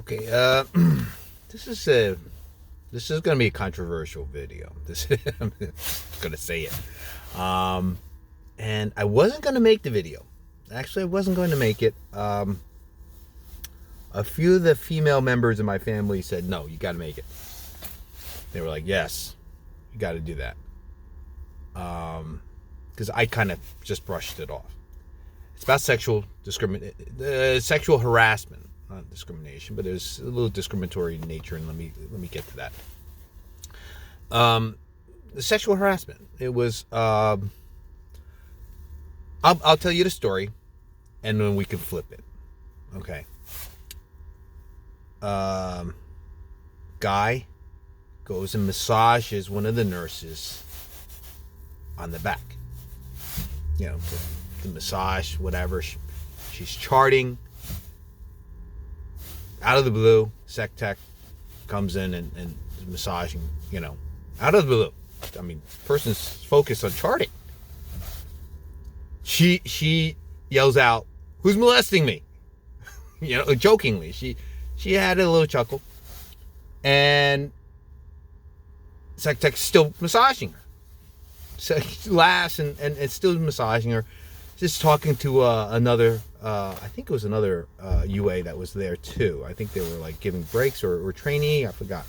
Okay, this is going to be a controversial video. I'm going to say it. And I wasn't going to make the video. Actually, I wasn't going to make it. A few of the female members of my family said, "No, you got to make it." They were like, "Yes, you got to do that." Because I kind of just brushed it off. It's about sexual harassment, not discrimination, but there's a little discriminatory in nature, and let me get to that. The sexual harassment. It was. I'll tell you the story, and then we can flip it. Okay. Guy goes and massages one of the nurses on the back. You know, the massage, whatever. She's charting. Out of the blue, sec tech comes in and is massaging, out of the blue. I mean, person's focused on charting. She yells out, "Who's molesting me?" Jokingly. She had a little chuckle. And sec tech's still massaging her. So he laughs and still massaging her. Just talking to another, I think it was another UA that was there too. I think they were like giving breaks or trainee, I forgot.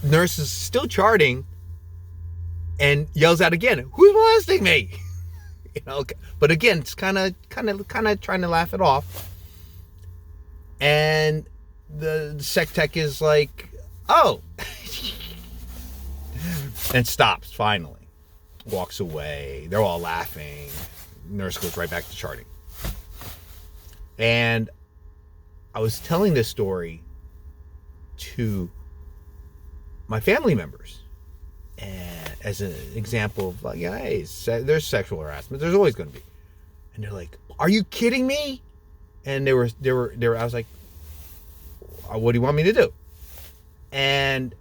Nurse is still charting and yells out again, "Who's molesting me?" But again, it's kind of trying to laugh it off. And the sec tech is like, "Oh," and stops finally. Walks away. They're all laughing. Nurse goes right back to charting. And I was telling this story to my family members, and as an example of like, hey, there's sexual harassment. There's always going to be. And they're like, "Are you kidding me?" And they were. I was like, "What do you want me to do?" And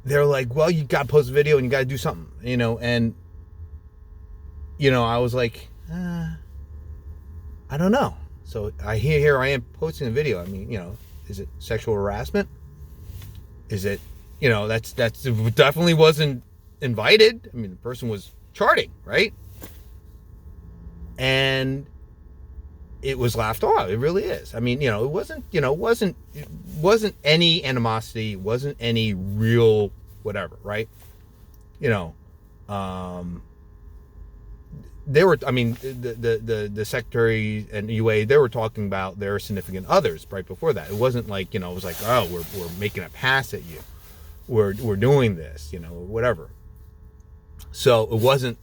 they're like, "Well, you got to post a video and you got to do something, and, I was like, I don't know. So here I am posting a video. I mean, is it sexual harassment? Is it, that's definitely wasn't invited. I mean, the person was charting, right? And it was laughed off. It really is. I mean, it wasn't any animosity, wasn't any real whatever, right? They were, I mean, the secretary and UA, they were talking about their significant others right before that. It wasn't like, it was like, "Oh, we're making a pass at you. We're doing this, whatever." So it wasn't,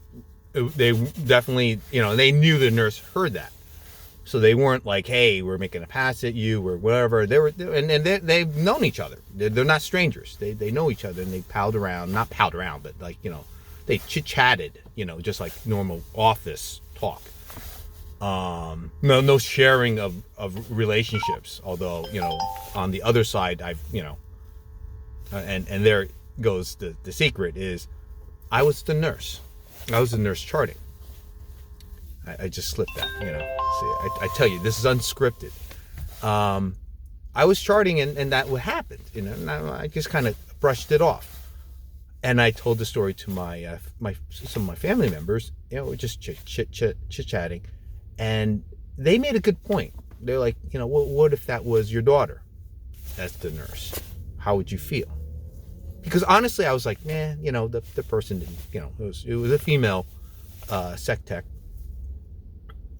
they definitely, they knew the nurse heard that. So they weren't like, "Hey, we're making a pass at you," or whatever. They've known each other. They're not strangers. They know each other, and they not palled around, but like, they chit-chatted, just like normal office talk. No sharing of relationships. Although, on the other side, and there goes the secret is, I was the nurse. I was the nurse charting. I just slipped that, See, I tell you, this is unscripted. I was charting and that what happened, and I just kind of brushed it off. And I told the story to some of my family members, just chit-chatting. And they made a good point. They're like, what if that was your daughter as the nurse? How would you feel? Because honestly, I was like, the person didn't, it was a female sec tech,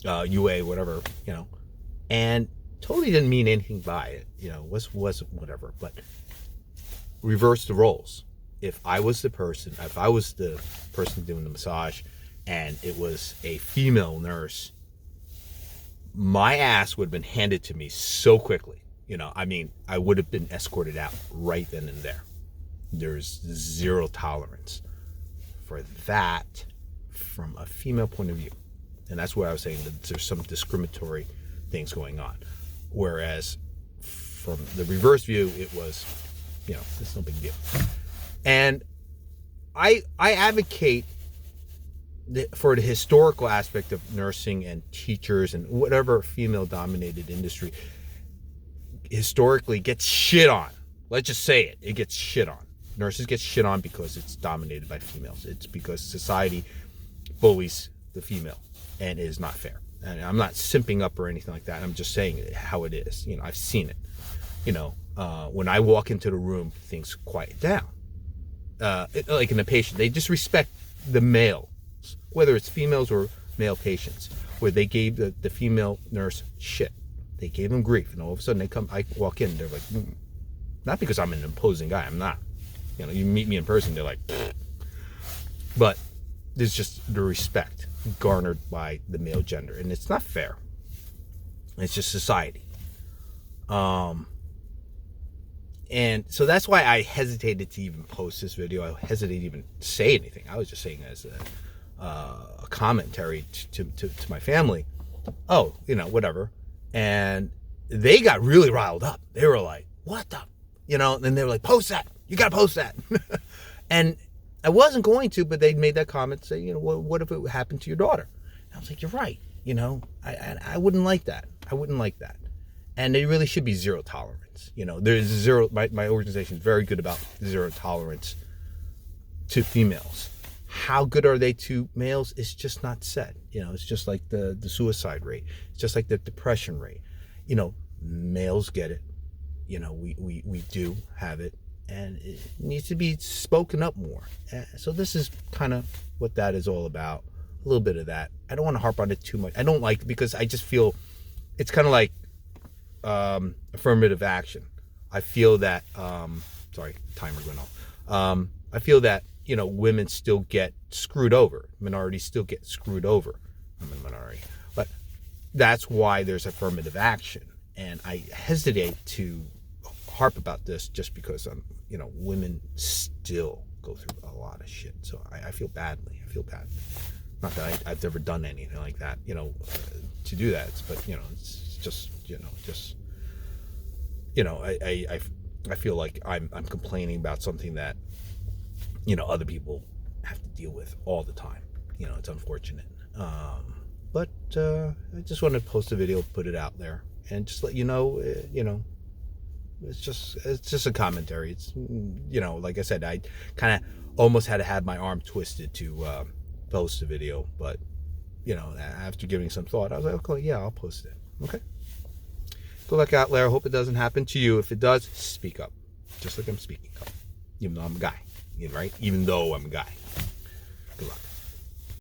UA, whatever, and totally didn't mean anything by it, was whatever, but reverse the roles. If I was the person doing the massage and it was a female nurse, my ass would have been handed to me so quickly. I would have been escorted out right then and there. There's zero tolerance for that from a female point of view. And that's what I was saying, that there's some discriminatory things going on. Whereas from the reverse view, it was, it's no big deal. And I advocate for the historical aspect of nursing and teachers and whatever female-dominated industry. historically gets shit on. Let's just say it. It gets shit on. Nurses get shit on because it's dominated by females. It's because society bullies the female, and it is not fair. And I'm not simping up or anything like that. I'm just saying it how it is. You know, I've seen it. You know, when I walk into the room, things quiet down. Like in a patient, they just respect the males, whether it's females or male patients, where they gave the female nurse shit. They gave them grief, and all of a sudden I walk in, they're like, not because I'm an imposing guy, I'm not. You know, you meet me in person, they're like, but there's just the respect garnered by the male gender, and it's not fair. It's just society. And so that's why I hesitated to even post this video. I hesitated to even say anything. I was just saying as a commentary to my family. Oh, you know, whatever. And they got really riled up. They were like, what the? You know, and they were like, post that. You got to post that. And I wasn't going to, but they made that comment, say, you know, what if it happened to your daughter? And I was like, you're right. You know, I wouldn't like that. I wouldn't like that. And there really should be zero tolerance. You know, there's zero, my organization is very good about zero tolerance to females. How good are they to males? It's just not said. You know, it's just like the suicide rate. It's just like the depression rate. You know, males get it. You know, we do have it. And it needs to be spoken up more. So this is kind of what that is all about. A little bit of that. I don't want to harp on it too much. I don't like it because I just feel it's kind of like affirmative action. I feel that sorry, timer went off. I feel that, you know, women still get screwed over. Minorities still get screwed over. I'm a minority. But that's why there's affirmative action. And I hesitate to harp about this just because you know, women still go through a lot of shit. So I feel badly. I feel bad. Not that I've ever done anything like that, you know, to do that. But, you know, it's just, you know, I feel like I'm complaining about something that, you know, other people have to deal with all the time. You know, it's unfortunate. But I just wanted to post a video, put it out there, and just let you know, it's just a commentary. It's, you know, like I said, I kind of almost had to have my arm twisted to post a video, but, you know, after giving some thought, I was like, okay, yeah, I'll post it. Okay. Good luck out there. I hope it doesn't happen to you. If it does, speak up. Just like I'm speaking up. Even though I'm a guy. Right? Even though I'm a guy. Good luck.